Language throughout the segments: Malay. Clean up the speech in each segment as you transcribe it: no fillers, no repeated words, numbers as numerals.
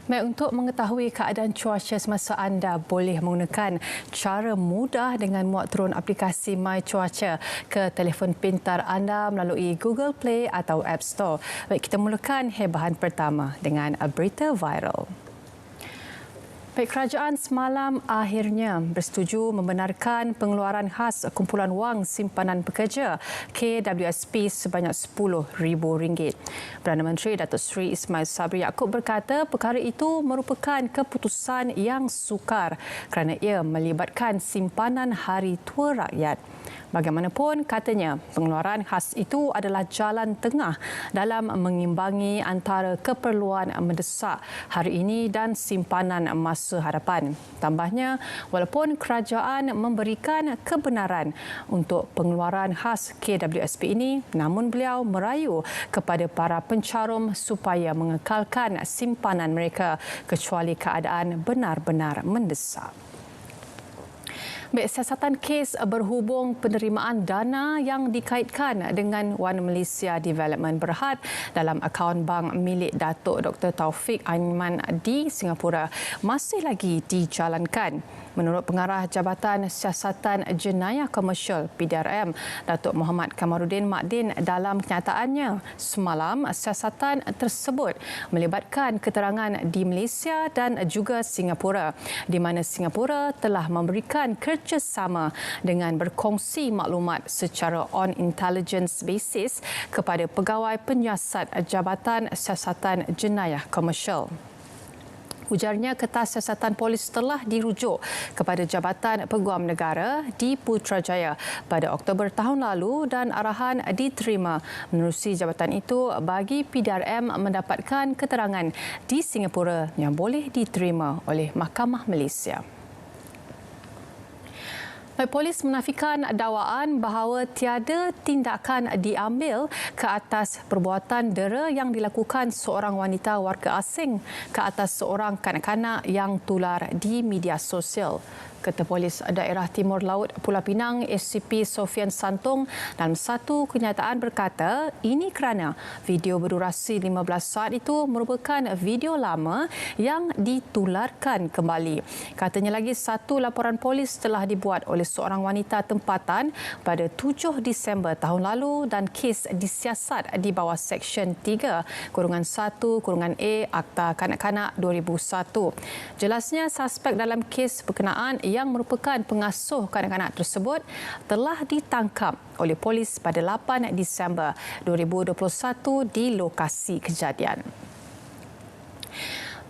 Baik, untuk mengetahui keadaan cuaca semasa anda boleh menggunakan cara mudah dengan muat turun aplikasi My Cuaca ke telefon pintar anda melalui Google Play atau App Store. Baik, kita mulakan hebahan pertama dengan berita viral. Baik, kerajaan semalam akhirnya bersetuju membenarkan pengeluaran khas kumpulan wang simpanan pekerja KWSP sebanyak RM10,000. Perdana Menteri Datuk Seri Ismail Sabri Yaakob berkata perkara itu merupakan keputusan yang sukar kerana ia melibatkan simpanan hari tua rakyat. Bagaimanapun, katanya pengeluaran khas itu adalah jalan tengah dalam mengimbangi antara keperluan mendesak hari ini dan simpanan masa hadapan. Tambahnya, walaupun kerajaan memberikan kebenaran untuk pengeluaran khas KWSP ini, namun beliau merayu kepada para pencarum supaya mengekalkan simpanan mereka kecuali keadaan benar-benar mendesak. Baik, siasatan kes berhubung penerimaan dana yang dikaitkan dengan One Malaysia Development Berhad dalam akaun bank milik Datuk Dr. Taufik Aiman di Singapura masih lagi dijalankan. Menurut Pengarah Jabatan Siasatan Jenayah Komersial PDRM, Datuk Muhammad Kamarudin Makdin, dalam kenyataannya semalam siasatan tersebut melibatkan keterangan di Malaysia dan juga Singapura, di mana Singapura telah memberikan kerjasama dengan berkongsi maklumat secara on intelligence basis kepada pegawai penyiasat Jabatan Siasatan Jenayah Komersial. Ujarnya kertas siasatan polis telah dirujuk kepada Jabatan Peguam Negara di Putrajaya pada Oktober tahun lalu dan arahan diterima menerusi jabatan itu bagi PDRM mendapatkan keterangan di Singapura yang boleh diterima oleh Mahkamah Malaysia. Polis menafikan dakwaan bahawa tiada tindakan diambil ke atas perbuatan dera yang dilakukan seorang wanita warga asing ke atas seorang kanak-kanak yang tular di media sosial. Ketua Polis Daerah Timur Laut Pulau Pinang SCP Sofian Santong dalam satu kenyataan berkata ini kerana video berdurasi 15 saat itu merupakan video lama yang ditularkan kembali. Katanya lagi satu laporan polis telah dibuat oleh seorang wanita tempatan pada 7 Disember tahun lalu dan kes disiasat di bawah Seksyen 3-1-A Akta Kanak-Kanak 2001. Jelasnya suspek dalam kes berkenaan yang merupakan pengasuh kanak-kanak tersebut telah ditangkap oleh polis pada 8 Disember 2021 di lokasi kejadian.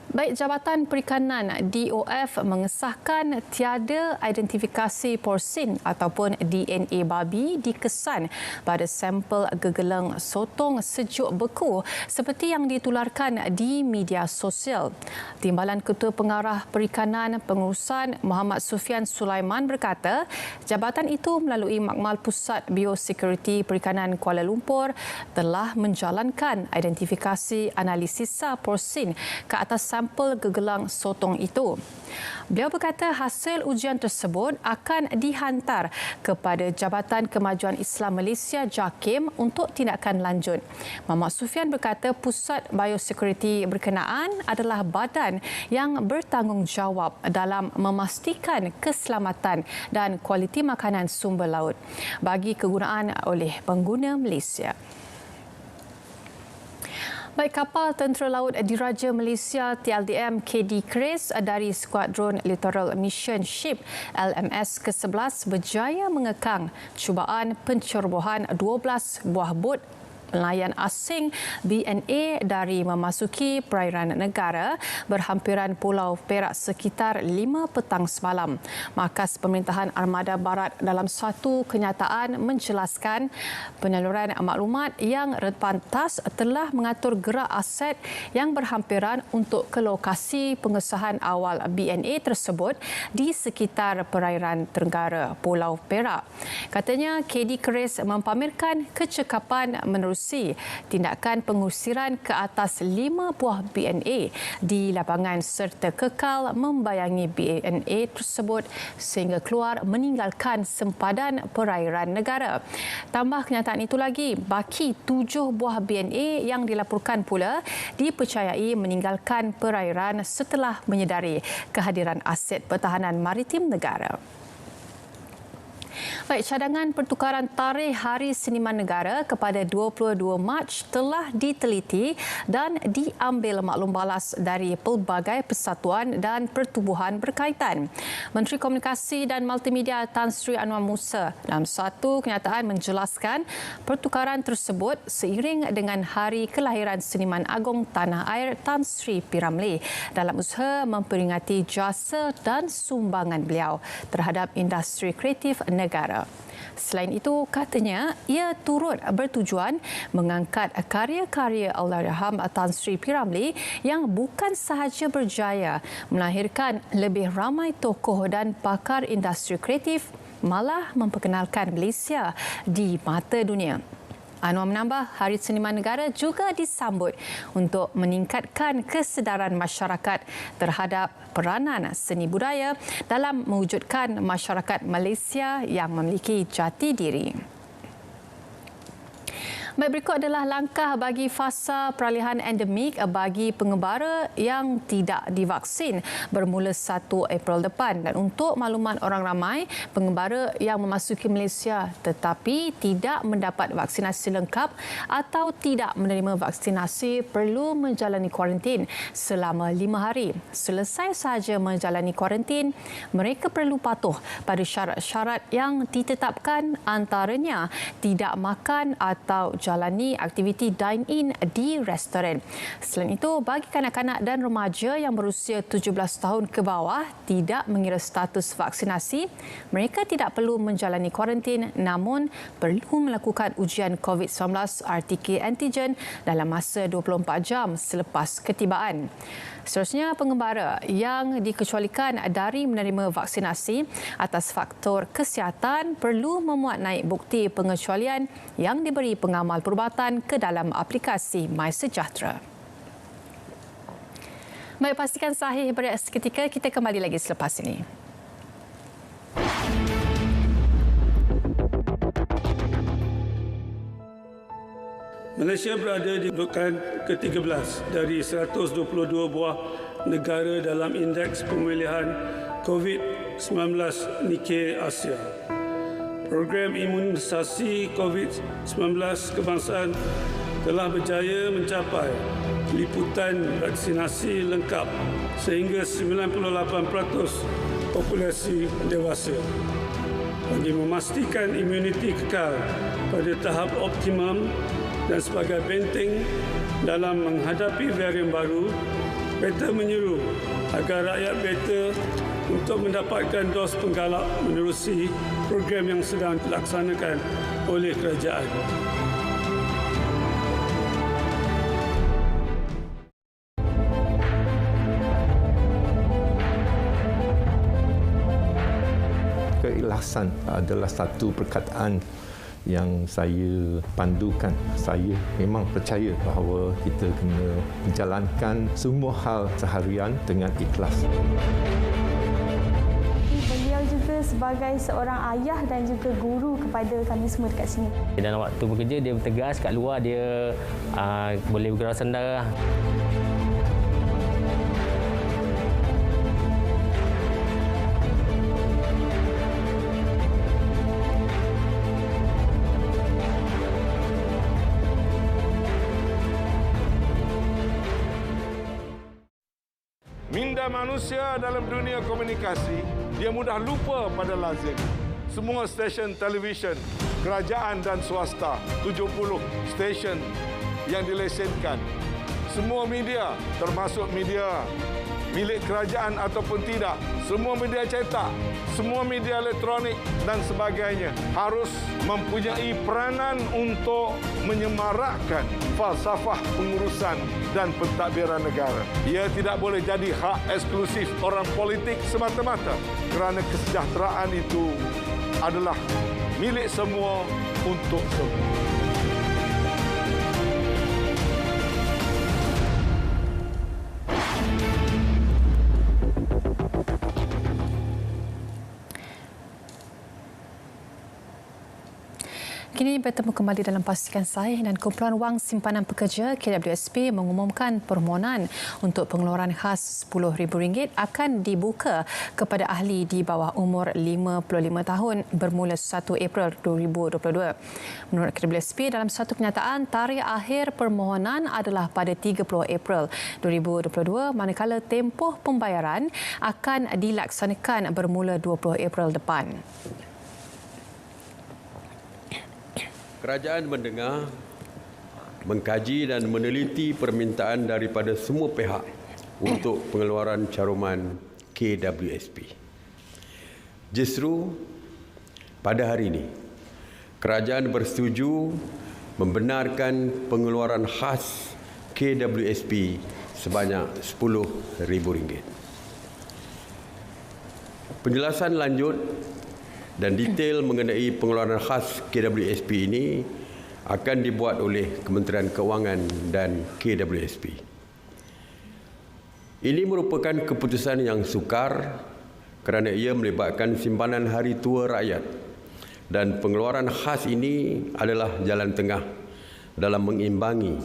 Baik, Jabatan Perikanan DOF mengesahkan tiada identifikasi porsin ataupun DNA babi dikesan pada sampel gegeleng sotong sejuk beku seperti yang ditularkan di media sosial. Timbalan Ketua Pengarah Perikanan Pengurusan Muhammad Sufian Sulaiman berkata, jabatan itu melalui Makmal Pusat Biosecurity Perikanan Kuala Lumpur telah menjalankan identifikasi analisisa porsin ke atas sampel gegelang sotong itu. Beliau berkata hasil ujian tersebut akan dihantar kepada Jabatan Kemajuan Islam Malaysia JAKIM untuk tindakan lanjut. Muhammad Sufian berkata pusat biosecurity berkenaan adalah badan yang bertanggungjawab dalam memastikan keselamatan dan kualiti makanan sumber laut bagi kegunaan oleh pengguna Malaysia. Baik, kapal Tentera Laut Diraja Malaysia TLDM KD Chris dari Skuadron Littoral Mission Ship LMS ke-11 berjaya mengekang cubaan pencerobohan 12 buah bot nelayan asing BNA dari memasuki perairan negara berhampiran Pulau Perak sekitar 5 petang semalam. Markas Pemerintahan Armada Barat dalam satu kenyataan menjelaskan penyaluran maklumat yang pantas telah mengatur gerak aset yang berhampiran untuk ke lokasi pengesahan awal BNA tersebut di sekitar perairan tenggara Pulau Perak. Katanya KD Keris mempamerkan kecekapan menerusi menerusi tindakan pengusiran ke atas 5 buah BNA di lapangan serta kekal membayangi BNA tersebut sehingga keluar meninggalkan sempadan perairan negara. Tambah kenyataan itu lagi, baki 7 buah BNA yang dilaporkan pula dipercayai meninggalkan perairan setelah menyedari kehadiran aset pertahanan maritim negara. Baik, cadangan pertukaran tarikh Hari Seniman Negara kepada 22 Mac telah diteliti dan diambil maklum balas dari pelbagai persatuan dan pertubuhan berkaitan. Menteri Komunikasi dan Multimedia Tan Sri Anwar Musa dalam satu kenyataan menjelaskan pertukaran tersebut seiring dengan hari kelahiran Seniman Agung Tanah Air Tan Sri P. Ramlee dalam usaha memperingati jasa dan sumbangan beliau terhadap industri kreatif negara. Selain itu, katanya ia turut bertujuan mengangkat karya-karya Allahyarham Tan Sri P. Ramlee yang bukan sahaja berjaya melahirkan lebih ramai tokoh dan pakar industri kreatif, malah memperkenalkan Malaysia di mata dunia. Anwar menambah, Hari Seniman Negara juga disambut untuk meningkatkan kesedaran masyarakat terhadap peranan seni budaya dalam mewujudkan masyarakat Malaysia yang memiliki jati diri. Baik, berikut adalah langkah bagi fasa peralihan endemik bagi pengembara yang tidak divaksin bermula 1 April depan. Dan untuk makluman orang ramai, pengembara yang memasuki Malaysia tetapi tidak mendapat vaksinasi lengkap atau tidak menerima vaksinasi perlu menjalani kuarantin selama 5 hari. Selesai sahaja menjalani kuarantin, mereka perlu patuh pada syarat-syarat yang ditetapkan, antaranya tidak makan atau jalani aktiviti dine-in di restoran. Selain itu, bagi kanak-kanak dan remaja yang berusia 17 tahun ke bawah tidak mengira status vaksinasi, mereka tidak perlu menjalani kuarantin namun perlu melakukan ujian COVID-19 RT antigen dalam masa 24 jam selepas ketibaan. Seterusnya, pengembara yang dikecualikan dari menerima vaksinasi atas faktor kesihatan perlu memuat naik bukti pengecualian yang diberi pengamal perubatan ke dalam aplikasi MySejahtera. Baik, pastikan sahih berehat seketika. Kita kembali lagi selepas ini. Malaysia berada di urutan ke-13 dari 122 buah negara dalam indeks pemilihan COVID-19 Nikkei Asia. Program imunisasi COVID-19 kebangsaan telah berjaya mencapai liputan vaksinasi lengkap sehingga 98% populasi dewasa. Bagi memastikan imuniti kekal pada tahap optimum dan sebagai benteng dalam menghadapi varian baru, Beta menyeru agar rakyat Beta untuk mendapatkan dos penggalak menerusi program yang sedang dilaksanakan oleh kerajaan. Keikhlasan adalah satu perkataan yang saya pandukan. Saya memang percaya bahawa kita kena menjalankan semua hal seharian dengan ikhlas. Beliau juga sebagai seorang ayah dan juga guru kepada kami semua dekat sini. Dalam waktu bekerja, dia bertegas, kat luar dia boleh bergerak sendara. Minda manusia dalam dunia komunikasi, dia mudah lupa pada lazim. Semua stesen televisyen, kerajaan dan swasta, 70 stesen yang dilesenkan. Semua media, termasuk media milik kerajaan ataupun tidak, semua media cetak, semua media elektronik dan sebagainya harus mempunyai peranan untuk menyemarakkan falsafah pengurusan dan pentadbiran negara. Ia tidak boleh jadi hak eksklusif orang politik semata-mata kerana kesejahteraan itu adalah milik semua untuk semua. Kini bertemu kembali dalam Pastikan Sahih dan Kumpulan Wang Simpanan Pekerja KWSP mengumumkan permohonan untuk pengeluaran khas RM10,000 akan dibuka kepada ahli di bawah umur 55 tahun bermula 1 April 2022. Menurut KWSP, dalam satu kenyataan, tarikh akhir permohonan adalah pada 30 April 2022 manakala tempoh pembayaran akan dilaksanakan bermula 20 April depan. Kerajaan mendengar, mengkaji dan meneliti permintaan daripada semua pihak untuk pengeluaran caruman KWSP. Justru pada hari ini, kerajaan bersetuju membenarkan pengeluaran khas KWSP sebanyak RM10,000. Penjelasan lanjut dan detail mengenai pengeluaran khas KWSP ini akan dibuat oleh Kementerian Keuangan dan KWSP. Ini merupakan keputusan yang sukar kerana ia melibatkan simpanan hari tua rakyat dan pengeluaran khas ini adalah jalan tengah dalam mengimbangi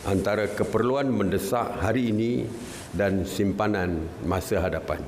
antara keperluan mendesak hari ini dan simpanan masa hadapan.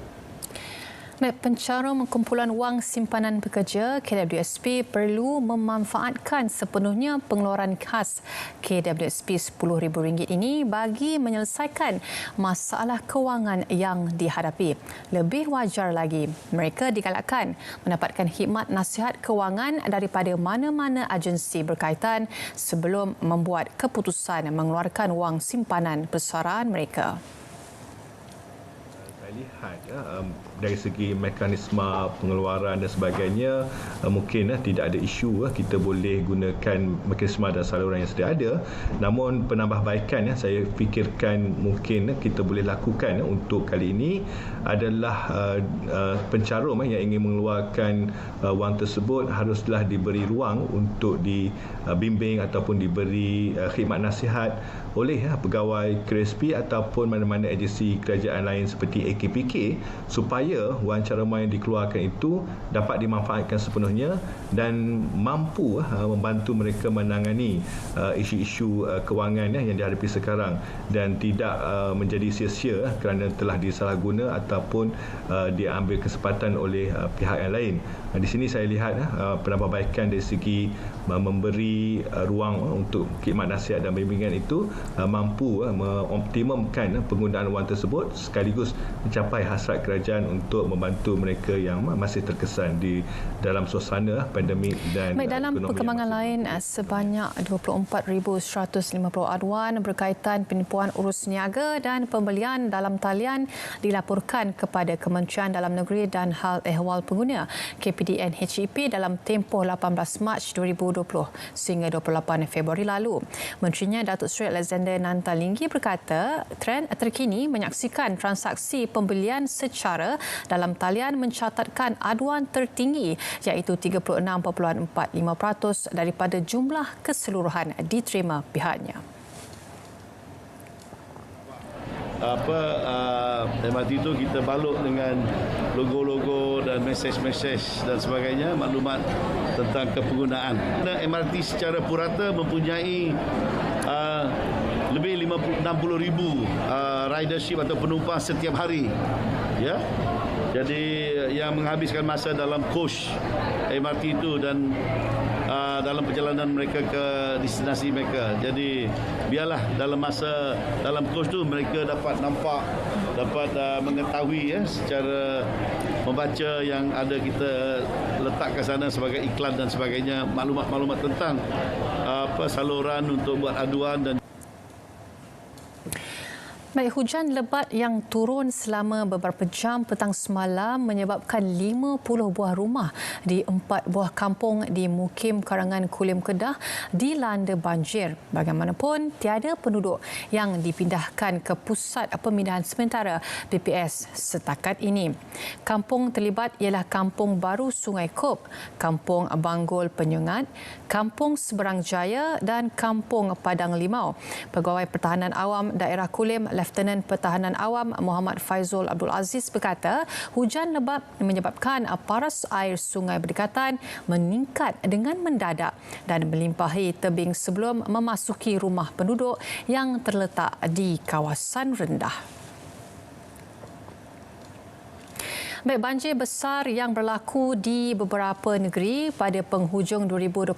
Pencarum Kumpulan Wang Simpanan Pekerja KWSP perlu memanfaatkan sepenuhnya pengeluaran khas KWSP RM10,000 ini bagi menyelesaikan masalah kewangan yang dihadapi. Lebih wajar lagi, mereka digalakkan mendapatkan khidmat nasihat kewangan daripada mana-mana agensi berkaitan sebelum membuat keputusan mengeluarkan wang simpanan besaran mereka. Lihat dari segi mekanisme pengeluaran dan sebagainya, mungkin tidak ada isu kita boleh gunakan mekanisme dan saluran yang sedia ada. Namun penambahbaikan saya fikirkan mungkin kita boleh lakukan untuk kali ini adalah pencarum yang ingin mengeluarkan wang tersebut haruslah diberi ruang untuk dibimbing ataupun diberi khidmat nasihat oleh pegawai KWSP ataupun mana-mana agensi kerajaan lain seperti AKPK supaya wang caruman yang dikeluarkan itu dapat dimanfaatkan sepenuhnya dan mampu membantu mereka menangani isu-isu kewangan yang dihadapi sekarang dan tidak menjadi sia-sia kerana telah disalahguna ataupun diambil kesempatan oleh pihak yang lain. Di sini saya lihat penambahbaikan dari segi memberi ruang untuk khidmat nasihat dan bimbingan itu mampu mengoptimumkan penggunaan wang tersebut sekaligus mencapai hasrat kerajaan untuk membantu mereka yang masih terkesan di dalam suasana pandemik dan dalam perkembangan lain, sebanyak 24,150 aduan berkaitan penipuan urus niaga dan pembelian dalam talian dilaporkan kepada Kementerian Dalam Negeri dan Hal Ehwal Pengguna KPDN HEP dalam tempoh 18 Mac 2020 sehingga 28 Februari lalu. Menterinya Datuk Seri Alexander Nantalinggi berkata, trend terkini menyaksikan transaksi pembelian secara dalam talian mencatatkan aduan tertinggi iaitu 36.45% daripada jumlah keseluruhan diterima pihaknya. MRT itu kita balut dengan logo-logo dan mesej-mesej dan sebagainya, maklumat tentang kepenggunaan. MRT secara purata mempunyai lebih 60,000 ridership atau penumpang setiap hari. Ya. Jadi yang menghabiskan masa dalam coach MRT itu dan dalam perjalanan mereka ke destinasi mereka. Jadi biarlah dalam coach tu mereka dapat nampak, dapat mengetahui secara membaca yang ada kita letak ke sana sebagai iklan dan sebagainya, maklumat-maklumat tentang saluran untuk buat aduan dan Hujan lebat yang turun selama beberapa jam petang semalam menyebabkan 50 buah rumah di 4 buah kampung di Mukim Karangan Kulim Kedah dilanda banjir. Bagaimanapun, tiada penduduk yang dipindahkan ke pusat pemindahan sementara PPS setakat ini. Kampung terlibat ialah Kampung Baru Sungai Kop, Kampung Banggol Penyengat, Kampung Seberang Jaya dan Kampung Padang Limau. Pegawai Pertahanan Awam Daerah Kulim Lieutenant Pertahanan Awam Muhammad Faizul Abdul Aziz berkata hujan lebat menyebabkan paras air sungai berdekatan meningkat dengan mendadak dan melimpahi tebing sebelum memasuki rumah penduduk yang terletak di kawasan rendah. Baik, banjir besar yang berlaku di beberapa negeri pada penghujung 2021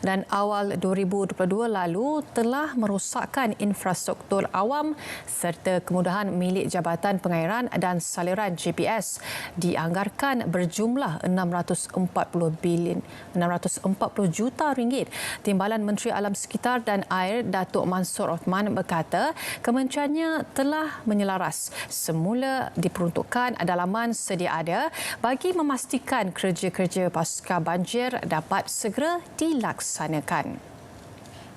dan awal 2022 lalu telah merosakkan infrastruktur awam serta kemudahan milik Jabatan Pengairan dan Saliran JPS dianggarkan berjumlah 640 juta ringgit. Timbalan Menteri Alam Sekitar dan Air Datuk Mansur Othman berkata kementeriannya telah menyelaras semula diperuntukkan dalam sedia ada bagi memastikan kerja-kerja pasca banjir dapat segera dilaksanakan.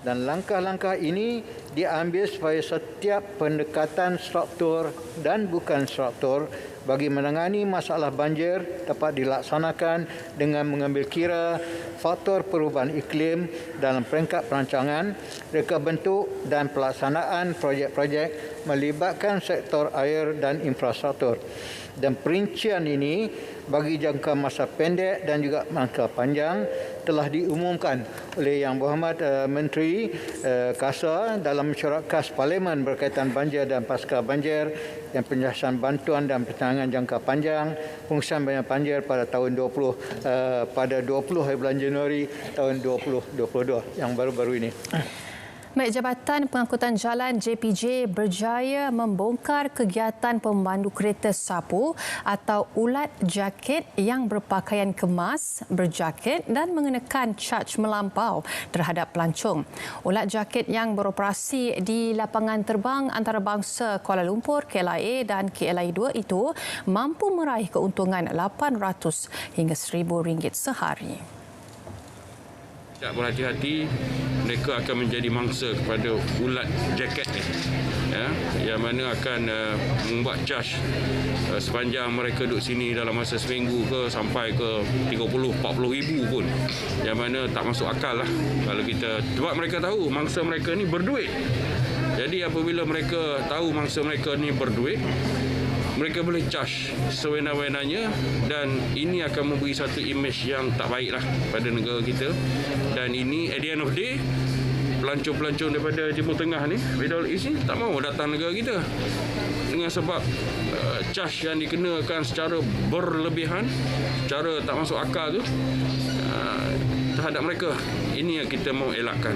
Dan langkah-langkah ini diambil supaya setiap pendekatan struktur dan bukan struktur bagi menangani masalah banjir dapat dilaksanakan dengan mengambil kira faktor perubahan iklim dalam peringkat perancangan, reka bentuk dan pelaksanaan projek-projek melibatkan sektor air dan infrastruktur. Dan perincian ini bagi jangka masa pendek dan juga masa panjang telah diumumkan oleh Yang Berhormat Menteri KASA dalam mesyuarat khas Parlimen berkaitan banjir dan pasca banjir yang penjelasan bantuan dan penanganan jangka panjang pengurusan banjir pada tahun 20 hari bulan Januari tahun 2022 yang baru-baru ini. Baik, Jabatan Pengangkutan Jalan JPJ berjaya membongkar kegiatan pemandu kereta sapu atau ulat jaket yang berpakaian kemas, berjaket dan mengenakan caj melampau terhadap pelancong. Ulat jaket yang beroperasi di lapangan terbang antarabangsa Kuala Lumpur KLIA dan KLIA 2 itu mampu meraih keuntungan RM800 hingga RM1,000 sehari. Tak berhati-hati, mereka akan menjadi mangsa kepada ulat jaket ni, yang mana akan membuat charge sepanjang mereka duduk sini dalam masa seminggu ke sampai ke 30-40 ribu pun, yang mana tak masuk akal lah kalau kita, sebab mereka tahu mangsa mereka ni berduit. Jadi apabila mereka tahu mangsa mereka ni berduit, mereka boleh charge sewenang-wenangnya dan ini akan memberi satu imej yang tak baiklah pada negara kita. Dan ini at the end of the day, pelancong-pelancong daripada Timur Tengah ni, Middle East ni tak mahu datang negara kita dengan sebab charge yang dikenakan secara berlebihan, secara tak masuk akal tu terhadap mereka. Ini yang kita mahu elakkan.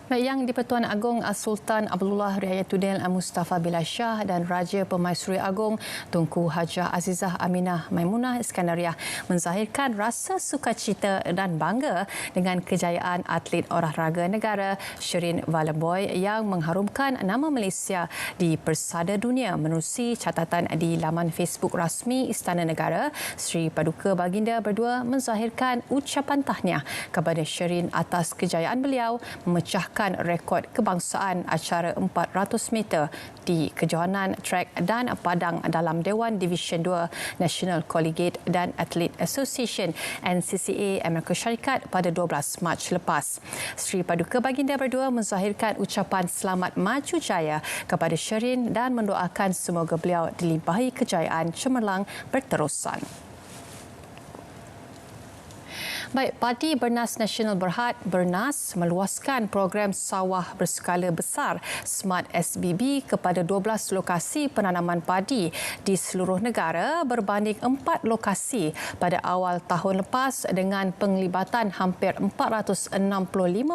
Yang di-Pertuan Agong Sultan Abdullah Riayatuddin Mustafa Bilal Shah dan Raja Pemaisuri Agong Tunku Hajah Azizah Aminah Maimunah Iskandariah menzahirkan rasa sukacita dan bangga dengan kejayaan atlet olahraga negara Shirin Valeboy yang mengharumkan nama Malaysia di persada dunia. Menerusi catatan di laman Facebook rasmi Istana Negara, Sri Paduka Baginda berdua menzahirkan ucapan tahniah kepada Shirin atas kejayaan beliau memecahkan rekod kebangsaan acara 400 meter di kejohanan trek dan padang dalam Dewan Division 2 National Collegiate dan Athlete Association NCCA Amerika Syarikat pada 12 Mac lepas. Sri Paduka Baginda berdua menzahirkan ucapan selamat maju jaya kepada Shirin dan mendoakan semoga beliau dilimpahi kejayaan cemerlang berterusan. Baik, Parti Bernas Nasional Berhad Bernas meluaskan program sawah berskala besar Smart SBB kepada 12 lokasi penanaman padi di seluruh negara berbanding 4 lokasi pada awal tahun lepas dengan penglibatan hampir 465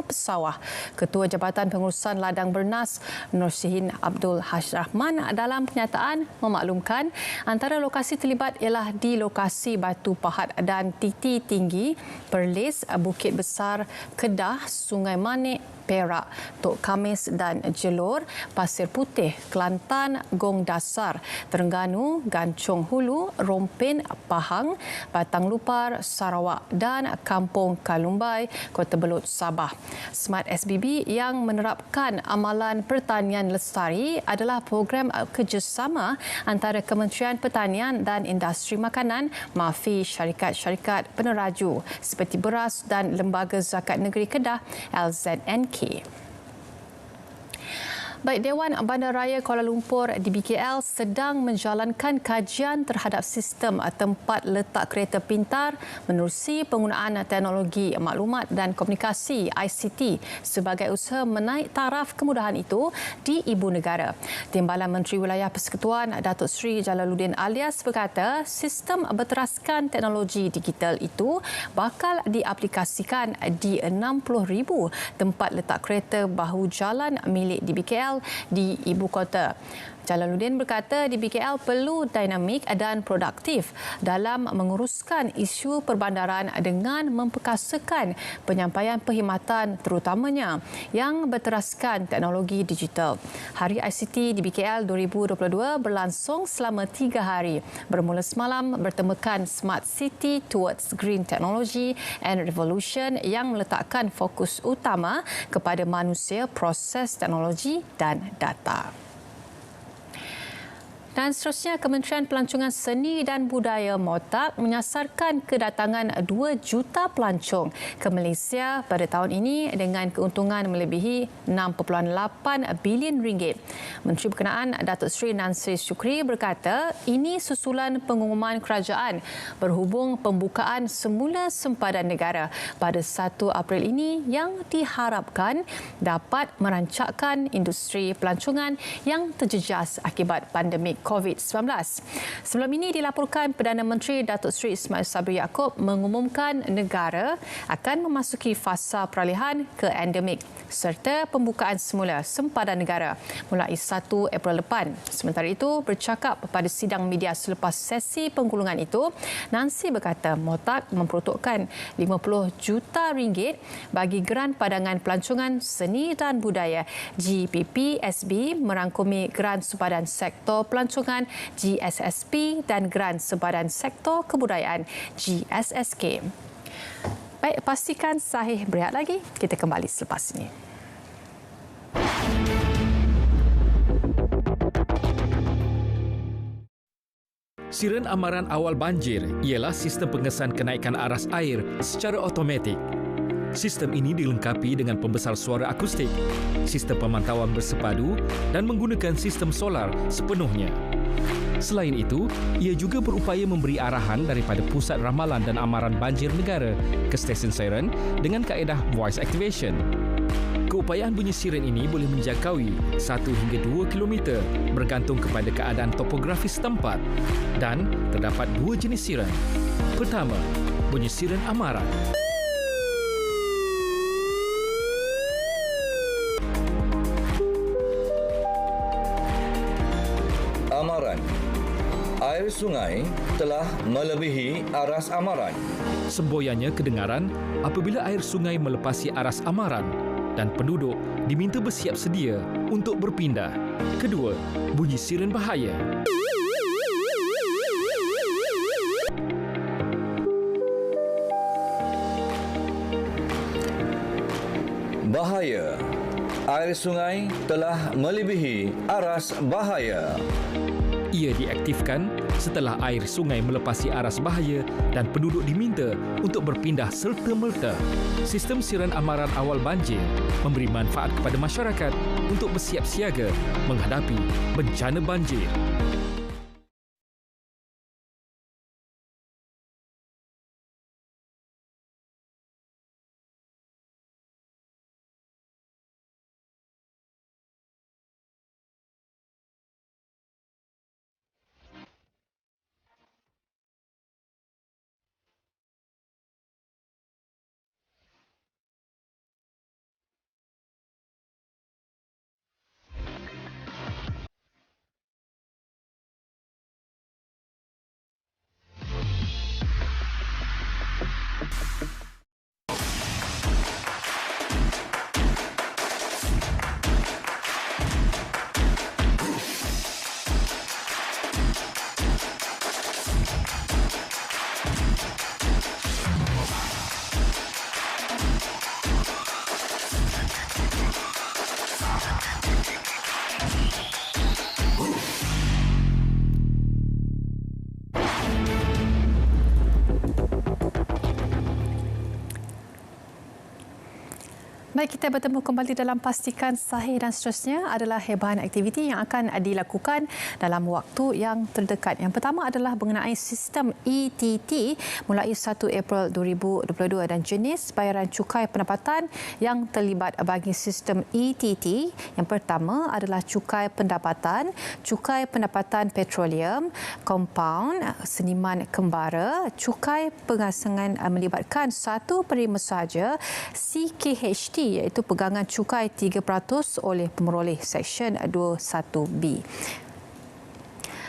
pesawah. Ketua Jabatan Pengurusan Ladang Bernas Nursihin Abdul Haj Rahman dalam kenyataan memaklumkan antara lokasi terlibat ialah di lokasi Batu Pahat dan Titi Tinggi, Perlis, Bukit Besar, Kedah, Sungai Manik, Perak, Tok Khamis dan Jelor, Pasir Putih, Kelantan, Gong Dasar, Terengganu, Gancong Hulu, Rompin, Pahang, Batang Lupar, Sarawak dan Kampung Kalumbai, Kota Belud, Sabah. Smart SBB yang menerapkan amalan pertanian lestari adalah program kerjasama antara Kementerian Pertanian dan Industri Makanan, MAFI, syarikat-syarikat peneraju seperti beras dan Lembaga Zakat Negeri Kedah LZNK. Baik, Dewan Bandaraya Kuala Lumpur DBKL sedang menjalankan kajian terhadap sistem tempat letak kereta pintar menerusi penggunaan teknologi maklumat dan komunikasi ICT sebagai usaha menaik taraf kemudahan itu di Ibu Negara. Timbalan Menteri Wilayah Persekutuan Datuk Seri Jalaluddin Alias berkata sistem berteraskan teknologi digital itu bakal diaplikasikan di 60,000 tempat letak kereta bahu jalan milik DBKL di ibu kota. Jalaluddin berkata DBKL perlu dinamik dan produktif dalam menguruskan isu perbandaran dengan memperkasakan penyampaian perkhidmatan terutamanya yang berteraskan teknologi digital. Hari ICT DBKL 2022 berlangsung selama 3 hari bermula semalam bertemakan Smart City Towards Green Technology and Revolution yang meletakkan fokus utama kepada manusia, proses teknologi dan data. Dan seterusnya, Kementerian Pelancongan Seni dan Budaya MOTAK menyasarkan kedatangan 2 juta pelancong ke Malaysia pada tahun ini dengan keuntungan melebihi 6.8 bilion ringgit. Menteri Berkenaan Datuk Seri Nansri Shukri berkata ini susulan pengumuman kerajaan berhubung pembukaan semula sempadan negara pada 1 April ini yang diharapkan dapat merancakkan industri pelancongan yang terjejas akibat pandemik COVID-19. Sebelum ini dilaporkan Perdana Menteri Datuk Seri Ismail Sabri Yaakob mengumumkan negara akan memasuki fasa peralihan ke endemik serta pembukaan semula sempadan negara mulai 1 April depan. Sementara itu, bercakap pada sidang media selepas sesi penggulungan itu, Nancy berkata MOTAK memperuntukkan 50 juta ringgit bagi Geran Padangan Pelancongan Seni dan Budaya GPPSB merangkumi Geran Sempadan Sektor Pelancongan GSSP dan Geran Sempadan Sektor Kebudayaan GSSK. Baik, pastikan sahih berehat lagi. Kita kembali selepas ini. Siren amaran awal banjir ialah sistem pengesan kenaikan aras air secara automatik. Sistem ini dilengkapi dengan pembesar suara akustik, sistem pemantauan bersepadu dan menggunakan sistem solar sepenuhnya. Selain itu, ia juga berupaya memberi arahan daripada pusat ramalan dan amaran banjir negara ke stesen siren dengan kaedah voice activation. Keupayaan bunyi siren ini boleh menjangkaui 1 hingga 2 km bergantung kepada keadaan topografi setempat dan terdapat 2 jenis siren. Pertama, bunyi siren amaran. Amaran. Air sungai telah melebihi aras amaran. Semboyannya kedengaran apabila air sungai melepasi aras amaran dan penduduk diminta bersiap sedia untuk berpindah. Kedua, bunyi siren bahaya. Bahaya. Air sungai telah melebihi aras bahaya. Ia diaktifkan setelah air sungai melepasi aras bahaya dan penduduk diminta untuk berpindah serta-merta. Sistem siren amaran awal banjir memberi manfaat kepada masyarakat untuk bersiap siaga menghadapi bencana banjir. Baik, kita bertemu kembali dalam Pastikan Sahih dan seterusnya adalah hebahan aktiviti yang akan dilakukan dalam waktu yang terdekat. Yang pertama adalah mengenai sistem ETT mulai 1 April 2022 dan jenis bayaran cukai pendapatan yang terlibat bagi sistem ETT. Yang pertama adalah cukai pendapatan petroleum, kompaun, seniman kembara, cukai pengasangan melibatkan satu penerima sahaja, CKHT iaitu pegangan cukai 3% oleh pemeroleh Seksyen 21B.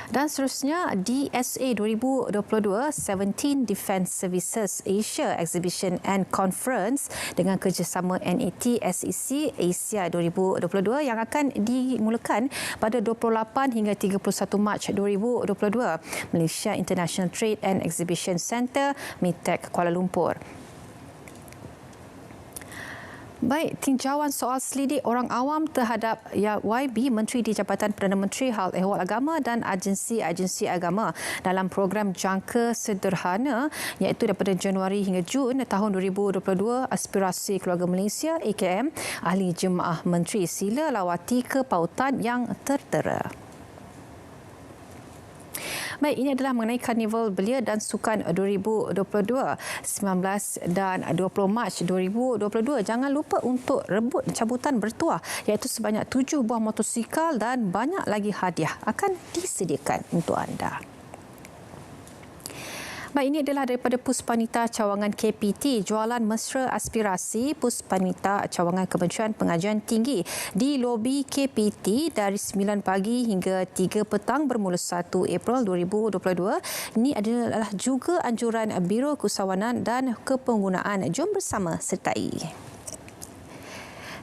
Dan seterusnya, DSA 2022 17 Defence Services Asia Exhibition and Conference dengan kerjasama NAT SEC Asia 2022 yang akan dimulakan pada 28 hingga 31 Mac 2022, Malaysia International Trade and Exhibition Centre, MITEC, Kuala Lumpur. Baik, tinjauan soal selidik orang awam terhadap YB Menteri di Jabatan Perdana Menteri Hal Ehwal Agama dan agensi-agensi agama dalam program Jangka Sederhana iaitu daripada Januari hingga Jun tahun 2022 Aspirasi Keluarga Malaysia AKM Ahli Jemaah Menteri. Sila lawati ke pautan yang tertera. Baik, ini adalah mengenai Karnival Belia dan Sukan 2022, 19 dan 20 Mac 2022. Jangan lupa untuk rebut cabutan bertuah iaitu sebanyak 7 buah motosikal dan banyak lagi hadiah akan disediakan untuk anda. Baik, ini adalah daripada Puspanita Cawangan KPT, jualan mesra aspirasi Puspanita Cawangan Kementerian Pengajian Tinggi di lobi KPT dari 9 pagi hingga 3 petang bermula 1 April 2022. Ini adalah juga anjuran Biro Keusahawanan dan Kepenggunaan. Jom bersama sertai.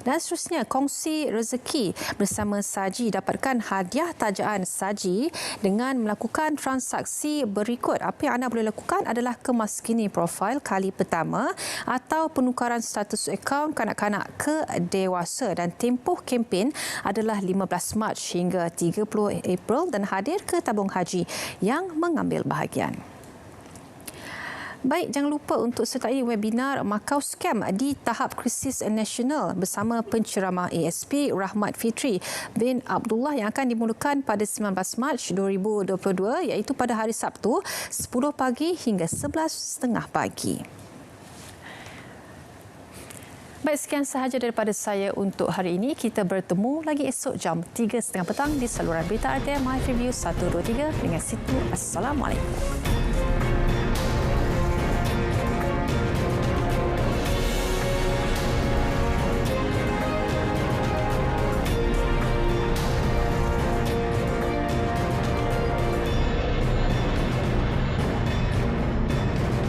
Dan seterusnya, kongsi rezeki bersama Saji. Dapatkan hadiah tajaan Saji dengan melakukan transaksi berikut. Apa yang anda boleh lakukan adalah kemaskini profil kali pertama atau penukaran status akaun kanak-kanak ke dewasa, dan tempoh kempen adalah 15 Mac hingga 30 April dan hadir ke tabung haji yang mengambil bahagian. Baik, jangan lupa untuk sertai webinar Macau Scam di tahap krisis nasional bersama penceramah ASP Rahmat Fitri bin Abdullah yang akan dimulakan pada 19 Mac 2022 iaitu pada hari Sabtu 10 pagi hingga 11.30 pagi. Baik, sekian sahaja daripada saya untuk hari ini. Kita bertemu lagi esok jam 3.30 petang di saluran berita RTM My Review 123 dengan situ. Assalamualaikum.